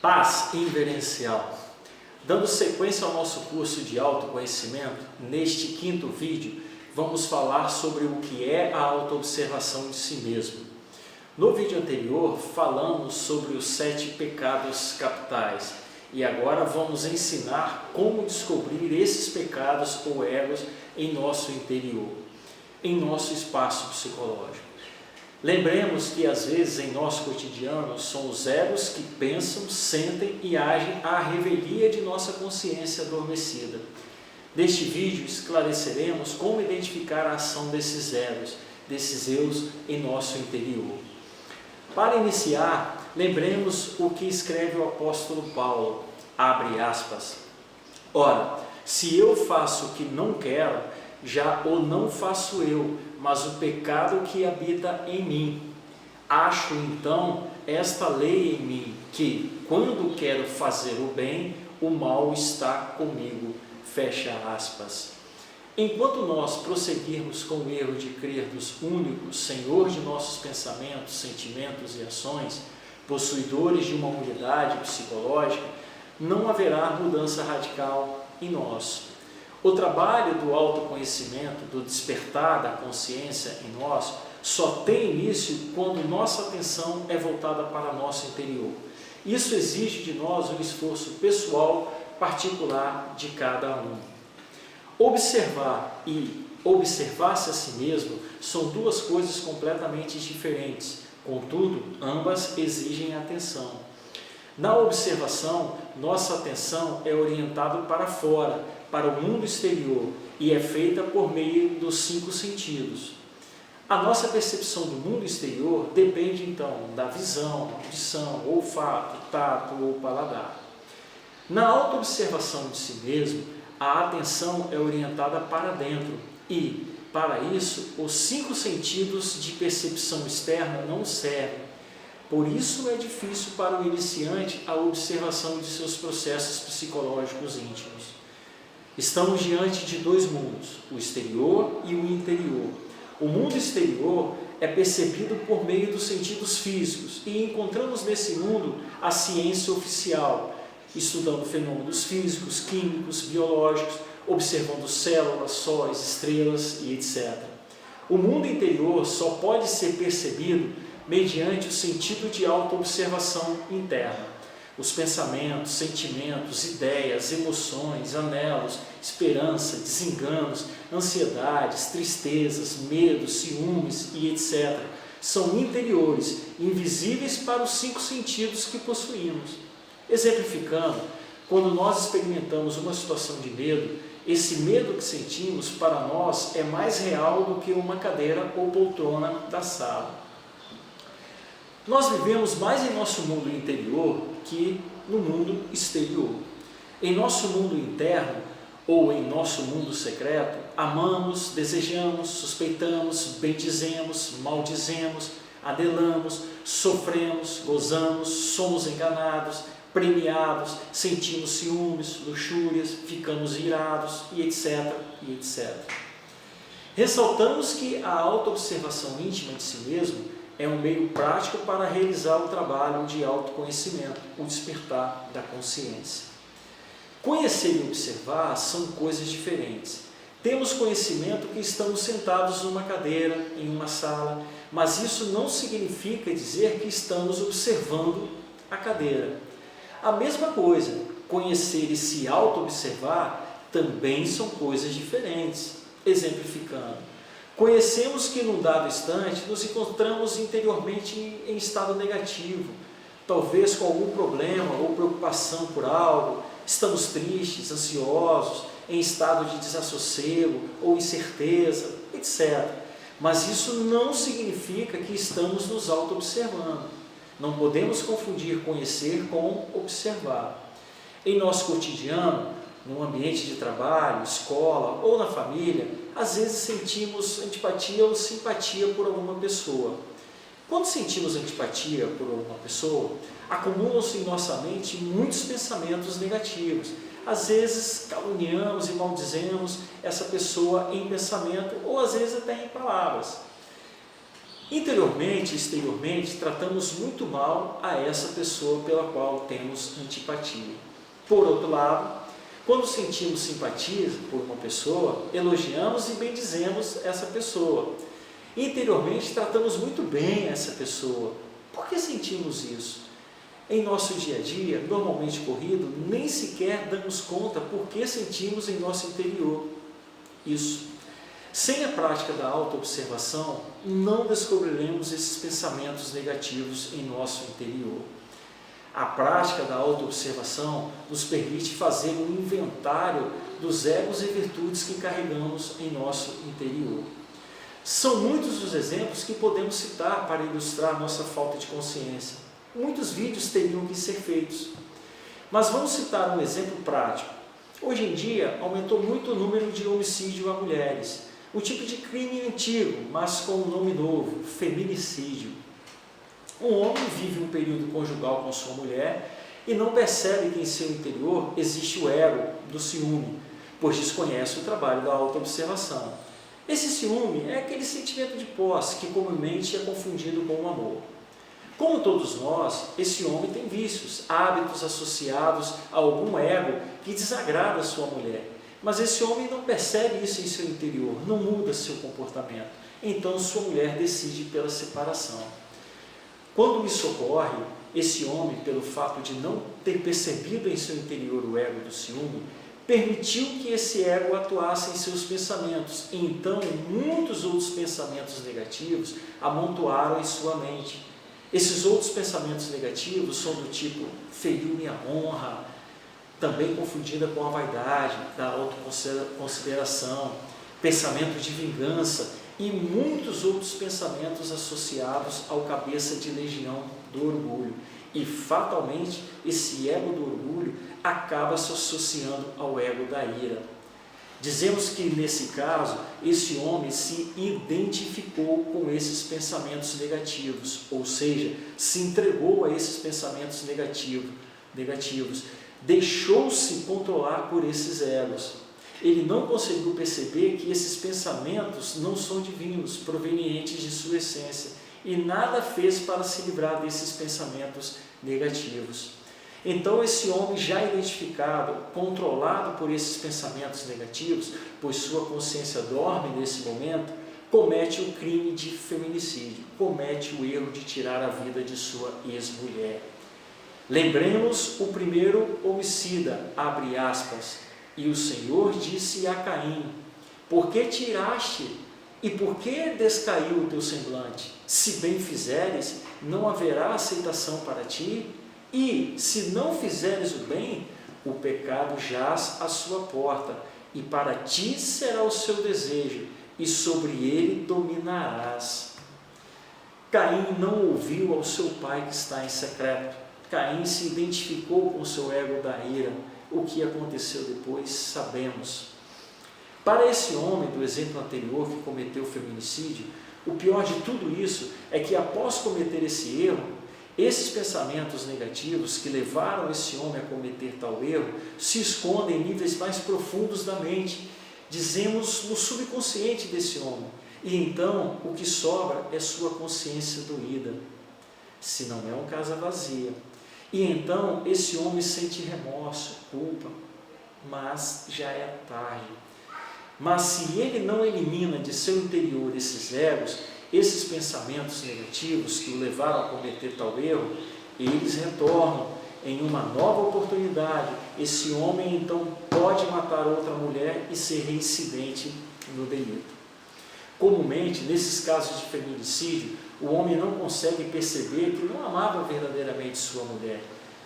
Paz inverencial. Dando sequência ao nosso curso de autoconhecimento, neste quinto vídeo, vamos falar sobre o que é a autoobservação de si mesmo. No vídeo anterior, falamos sobre os 7 pecados capitais e agora vamos ensinar como descobrir esses pecados ou egos em nosso interior, em nosso espaço psicológico. Lembremos que às vezes em nosso cotidiano são os egos que pensam, sentem e agem à revelia de nossa consciência adormecida. Neste vídeo esclareceremos como identificar a ação desses egos, desses eus em nosso interior. Para iniciar, lembremos o que escreve o apóstolo Paulo, abre aspas. Ora, se eu faço o que não quero, já o não faço eu, mas o pecado que habita em mim. Acho então esta lei em mim, que quando quero fazer o bem, o mal está comigo. Fecha aspas. Enquanto nós prosseguirmos com o erro de crer nos únicos Senhor de nossos pensamentos, sentimentos e ações, possuidores de uma unidade psicológica, não haverá mudança radical em nós. O trabalho do autoconhecimento, do despertar da consciência em nós, só tem início quando nossa atenção é voltada para nosso interior. Isso exige de nós um esforço pessoal, particular de cada um. Observar e observar-se a si mesmo são duas coisas completamente diferentes, contudo, ambas exigem atenção. Na observação, nossa atenção é orientada para fora, para o mundo exterior, e é feita por meio dos 5 sentidos. A nossa percepção do mundo exterior depende então da visão, audição, olfato, tato ou paladar. Na autoobservação de si mesmo, a atenção é orientada para dentro e, para isso, os 5 sentidos de percepção externa não servem. Por isso é difícil para o iniciante a observação de seus processos psicológicos íntimos. Estamos diante de 2 mundos, o exterior e o interior. O mundo exterior é percebido por meio dos sentidos físicos e encontramos nesse mundo a ciência oficial, estudando fenômenos físicos, químicos, biológicos, observando células, sóis, estrelas e etc. O mundo interior só pode ser percebido mediante o sentido de autoobservação interna. Os pensamentos, sentimentos, ideias, emoções, anelos, esperança, desenganos, ansiedades, tristezas, medos, ciúmes e etc. são interiores, invisíveis para os 5 sentidos que possuímos. Exemplificando, quando nós experimentamos uma situação de medo, esse medo que sentimos para nós é mais real do que uma cadeira ou poltrona da sala. Nós vivemos mais em nosso mundo interior que no mundo exterior. Em nosso mundo interno, ou em nosso mundo secreto, amamos, desejamos, suspeitamos, bendizemos, maldizemos, adelamos, sofremos, gozamos, somos enganados, premiados, sentimos ciúmes, luxúrias, ficamos irados e etc. e etc. Ressaltamos que a autoobservação íntima de si mesmo é um meio prático para realizar o trabalho de autoconhecimento, o despertar da consciência. Conhecer e observar são coisas diferentes. Temos conhecimento que estamos sentados numa cadeira, em uma sala, mas isso não significa dizer que estamos observando a cadeira. A mesma coisa, conhecer e se auto-observar também são coisas diferentes. Exemplificando, conhecemos que num dado instante nos encontramos interiormente em estado negativo, talvez com algum problema ou preocupação por algo, estamos tristes, ansiosos, em estado de desassossego ou incerteza, etc. Mas isso não significa que estamos nos auto-observando. Não podemos confundir conhecer com observar. Em nosso cotidiano, no ambiente de trabalho, escola ou na família, às vezes sentimos antipatia ou simpatia por alguma pessoa. Quando sentimos antipatia por alguma pessoa, acumulam-se em nossa mente muitos pensamentos negativos. Às vezes caluniamos e maldizemos essa pessoa em pensamento ou às vezes até em palavras. Interiormente e exteriormente, tratamos muito mal a essa pessoa pela qual temos antipatia. Por outro lado, quando sentimos simpatia por uma pessoa, elogiamos e bendizemos essa pessoa. Interiormente, tratamos muito bem essa pessoa. Por que sentimos isso? Em nosso dia a dia, normalmente corrido, nem sequer damos conta por que sentimos em nosso interior isso. Sem a prática da autoobservação, não descobriremos esses pensamentos negativos em nosso interior. A prática da autoobservação nos permite fazer um inventário dos egos e virtudes que carregamos em nosso interior. São muitos os exemplos que podemos citar para ilustrar nossa falta de consciência. Muitos vídeos teriam que ser feitos, mas vamos citar um exemplo prático. Hoje em dia, aumentou muito o número de homicídio a mulheres. O tipo de crime antigo, mas com um nome novo, feminicídio. Um homem vive um período conjugal com sua mulher e não percebe que em seu interior existe o ego do ciúme, pois desconhece o trabalho da autoobservação. Esse ciúme é aquele sentimento de posse que comumente é confundido com o amor. Como todos nós, esse homem tem vícios, hábitos associados a algum ego que desagrada a sua mulher. Mas esse homem não percebe isso em seu interior, não muda seu comportamento. Então sua mulher decide pela separação. Quando isso ocorre, esse homem, pelo fato de não ter percebido em seu interior o ego do ciúme, permitiu que esse ego atuasse em seus pensamentos. E então muitos outros pensamentos negativos amontoaram em sua mente. Esses outros pensamentos negativos são do tipo: feriu minha honra, também confundida com a vaidade, da autoconsideração, pensamento de vingança e muitos outros pensamentos associados ao cabeça de legião do orgulho. E fatalmente esse ego do orgulho acaba se associando ao ego da ira. Dizemos que nesse caso, esse homem se identificou com esses pensamentos negativos, ou seja, se entregou a esses pensamentos negativos, deixou-se controlar por esses egos. Ele não conseguiu perceber que esses pensamentos não são divinos, provenientes de sua essência, e nada fez para se livrar desses pensamentos negativos. Então esse homem já identificado, controlado por esses pensamentos negativos, pois sua consciência dorme nesse momento, comete o crime de feminicídio, comete o erro de tirar a vida de sua ex-mulher. Lembremos o primeiro homicida, abre aspas, e o Senhor disse a Caim: por que tiraste e por que descaiu o teu semblante? Se bem fizeres, não haverá aceitação para ti, e se não fizeres o bem, o pecado jaz à sua porta, e para ti será o seu desejo, e sobre ele dominarás. Caim não ouviu ao seu pai que está em secreto. Caim se identificou com o seu ego da ira. O que aconteceu depois, sabemos. Para esse homem do exemplo anterior que cometeu o feminicídio, o pior de tudo isso é que após cometer esse erro, esses pensamentos negativos que levaram esse homem a cometer tal erro se escondem em níveis mais profundos da mente, dizemos no subconsciente desse homem, e então o que sobra é sua consciência doída, se não é uma casa vazia. E então esse homem sente remorso, culpa, mas já é tarde. Mas se ele não elimina de seu interior esses egos, esses pensamentos negativos que o levaram a cometer tal erro, eles retornam em uma nova oportunidade. Esse homem então pode matar outra mulher e ser reincidente no delito. Comumente, nesses casos de feminicídio, o homem não consegue perceber que não amava verdadeiramente sua mulher.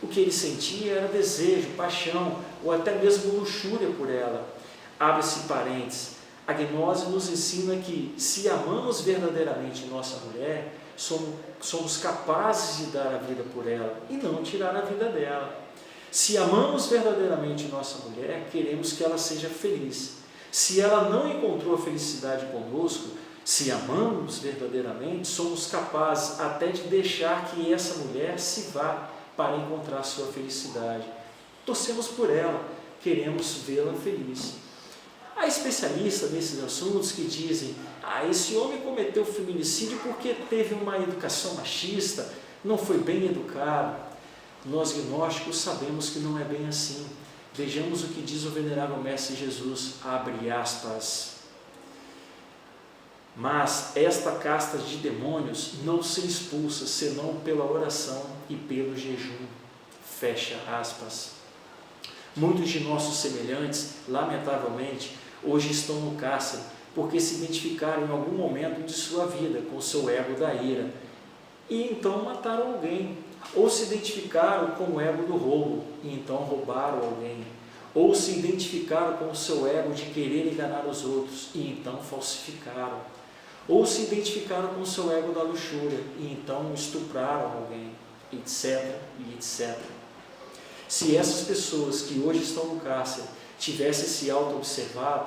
O que ele sentia era desejo, paixão ou até mesmo luxúria por ela. Abre-se parênteses. A gnose nos ensina que, se amamos verdadeiramente nossa mulher, somos capazes de dar a vida por ela e não tirar a vida dela. Se amamos verdadeiramente nossa mulher, queremos que ela seja feliz. Se ela não encontrou a felicidade conosco, se amamos verdadeiramente, somos capazes até de deixar que essa mulher se vá para encontrar sua felicidade. Torcemos por ela, queremos vê-la feliz. Há especialistas nesses assuntos que dizem: esse homem cometeu feminicídio porque teve uma educação machista, não foi bem educado. Nós gnósticos sabemos que não é bem assim. Vejamos o que diz o venerável Mestre Jesus, abre aspas. Mas esta casta de demônios não se expulsa senão pela oração e pelo jejum. Fecha aspas. Muitos de nossos semelhantes, lamentavelmente, hoje estão no cárcere porque se identificaram em algum momento de sua vida com o seu ego da ira e então mataram alguém, ou se identificaram com o ego do roubo e então roubaram alguém, ou se identificaram com o seu ego de querer enganar os outros e então falsificaram, ou se identificaram com o seu ego da luxúria e então estupraram alguém, etc. e etc. Se essas pessoas que hoje estão no cárcere tivessem se auto-observado,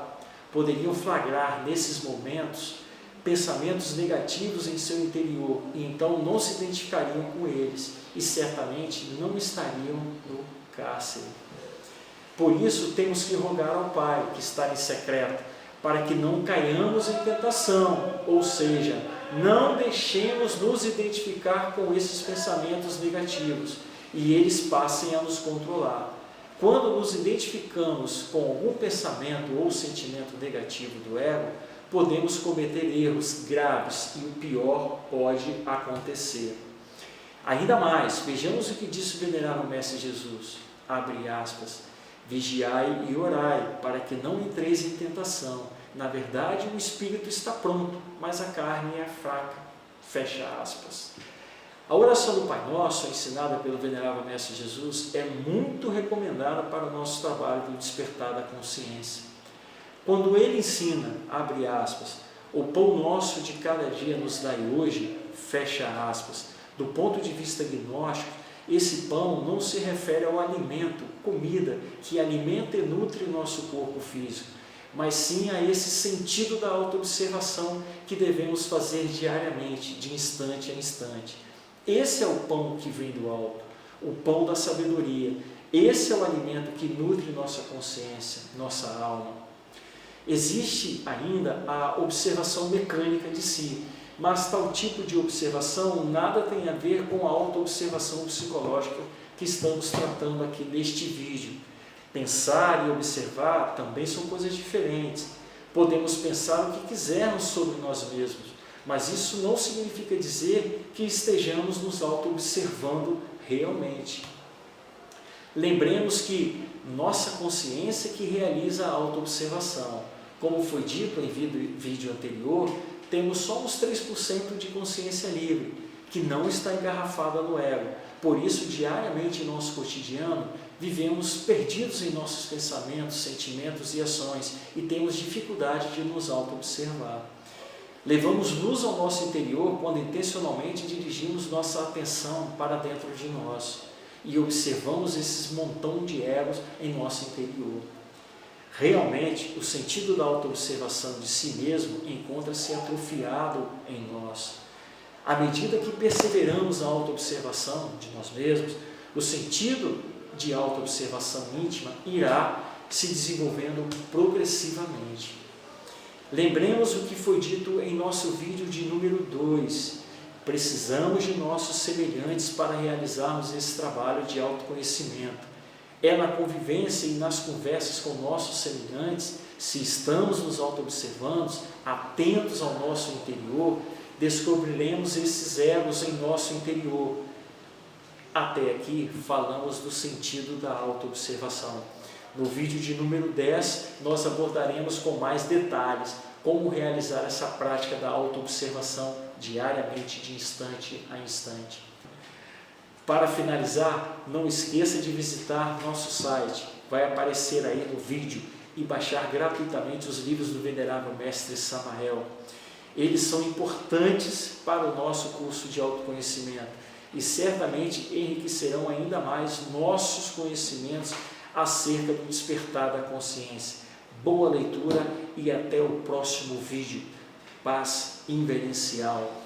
poderiam flagrar nesses momentos pensamentos negativos em seu interior e então não se identificariam com eles e certamente não estariam no cárcere. Por isso temos que rogar ao Pai que está em secreto, para que não caiamos em tentação, ou seja, não deixemos nos identificar com esses pensamentos negativos e eles passem a nos controlar. Quando nos identificamos com algum pensamento ou sentimento negativo do ego, podemos cometer erros graves e o pior pode acontecer. Ainda mais, vejamos o que disse o venerável Mestre Jesus, abre aspas, vigiai e orai, para que não entreis em tentação. Na verdade, o espírito está pronto, mas a carne é fraca. Fecha aspas. A oração do Pai Nosso, ensinada pelo venerável Mestre Jesus, é muito recomendada para o nosso trabalho do despertar da consciência. Quando ele ensina, abre aspas, o pão nosso de cada dia nos dai hoje, fecha aspas, do ponto de vista gnóstico, esse pão não se refere ao alimento, comida, que alimenta e nutre o nosso corpo físico, mas sim a esse sentido da autoobservação que devemos fazer diariamente, de instante a instante. Esse é o pão que vem do alto, o pão da sabedoria. Esse é o alimento que nutre nossa consciência, nossa alma. Existe ainda a observação mecânica de si, mas tal tipo de observação nada tem a ver com a autoobservação psicológica que estamos tratando aqui neste vídeo. Pensar e observar também são coisas diferentes. Podemos pensar o que quisermos sobre nós mesmos, mas isso não significa dizer que estejamos nos auto-observando realmente. Lembremos que nossa consciência que realiza a auto-observação. Como foi dito em vídeo anterior, temos só uns 3% de consciência livre, que não está engarrafada no ego. Por isso, diariamente em nosso cotidiano, vivemos perdidos em nossos pensamentos, sentimentos e ações e temos dificuldade de nos auto-observar. Levamos luz ao nosso interior quando intencionalmente dirigimos nossa atenção para dentro de nós e observamos esses montão de egos em nosso interior. Realmente, o sentido da autoobservação de si mesmo encontra-se atrofiado em nós. À medida que perseveramos na autoobservação de nós mesmos, o sentido de autoobservação íntima irá se desenvolvendo progressivamente. Lembremos o que foi dito em nosso vídeo de número 2. Precisamos de nossos semelhantes para realizarmos esse trabalho de autoconhecimento. É na convivência e nas conversas com nossos semelhantes, se estamos nos auto-observando, atentos ao nosso interior, descobriremos esses egos em nosso interior. Até aqui falamos do sentido da auto-observação. No vídeo de número 10, nós abordaremos com mais detalhes como realizar essa prática da auto-observação diariamente, de instante a instante. Para finalizar, não esqueça de visitar nosso site, vai aparecer aí no vídeo, e baixar gratuitamente os livros do venerável Mestre Samael. Eles são importantes para o nosso curso de autoconhecimento e certamente enriquecerão ainda mais nossos conhecimentos acerca do despertar da consciência. Boa leitura e até o próximo vídeo. Paz inverencial.